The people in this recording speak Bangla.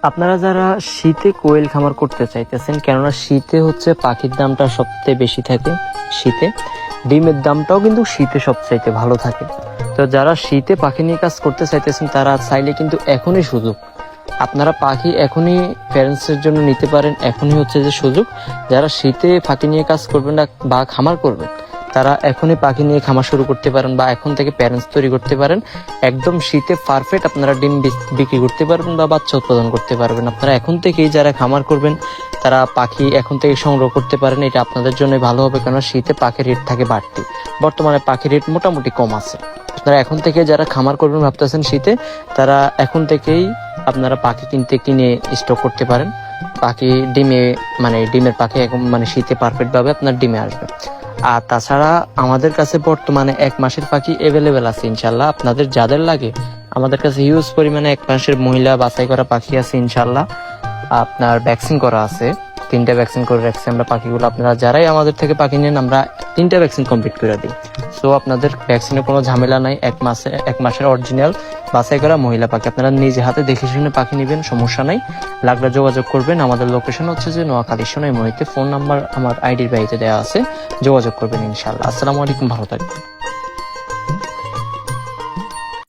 আপনারা যারা শীতে কোয়েল খামার করতে চাইতেছেন, কেননা শীতে হচ্ছে পাখির দামটা সবচেয়ে বেশি থাকে, শীতে ডিমের দামটাও কিন্তু শীতে সবচাইতে ভালো থাকে। তো যারা শীতে পাখি নিয়ে কাজ করতে চাইতেছেন তারা চাইলে কিন্তু এখনই সুযোগ, আপনারা পাখি এখনই প্যারেন্টসের জন্য নিতে পারেন। এখনই হচ্ছে যে সুযোগ, যারা শীতে পাখি নিয়ে কাজ করবেন না বা খামার করবেন তারা এখনই পাখি নিয়ে খামার শুরু করতে পারেন বা এখন থেকে প্যারেন্টস তৈরি করতে পারেন। একদম শীতে পারফেক্ট আপনারা ডিম বিক্রি করতে পারবেন বা বাচ্চা উৎপাদন করতে পারবেন। আপনারা এখন থেকেই যারা খামার করবেন তারা পাখি এখন থেকে সংগ্রহ করতে পারেন, এটা আপনাদের জন্য ভালো হবে, কারণ শীতে পাখির রেট থাকে বাড়তি। বর্তমানে পাখির রেট মোটামুটি কম আছে। আপনারা এখন থেকে যারা খামার করবেন ভাবতেছেন শীতে, তারা এখন থেকেই আপনারা পাখি কিনে স্টক করতে পারেন। পাখি ডিমে ডিমের পাখি এখন শীতে পারফেক্ট ভাবে আপনার ডিমে আসবে। আর তাছাড়া আমাদের কাছে বর্তমানে 1 মাসের পাখি অ্যাভেলেবেল আছে ইনশাল্লাহ। আপনাদের যাদের লাগে আমাদের কাছে হিউজ পরিমাণে 1 মাসের মহিলা বাছাই করা পাখি আছে ইনশাল্লাহ। আপনার ভ্যাকসিন করা আছে, 3টা ভ্যাকসিন করে রাখছি আমরা পাখিগুলো। আপনারা যারাই আমাদের থেকে পাখি নেন আমরা 3টা ভ্যাকসিন কমপ্লিট করে দিই। সো আপনাদের ভ্যাকসিনের কোনো ঝামেলা নাই। 1 মাসের অরিজিনাল বাছাই করা মহিলা পাখি, আপনারা নিজে হাতে দেখে শুনে পাখি নেবেন, সমস্যা নাই। লাগলে যোগাযোগ করবেন। আমাদের লোকেশন হচ্ছে যে নোয়াখালী সোনাইমুড়িতে। ফোন নাম্বার আমার আইডির বাইরে দেওয়া আছে, যোগাযোগ করবেন ইনশাআল্লাহ। আসসালামু আলাইকুম, ভালো থাকবেন।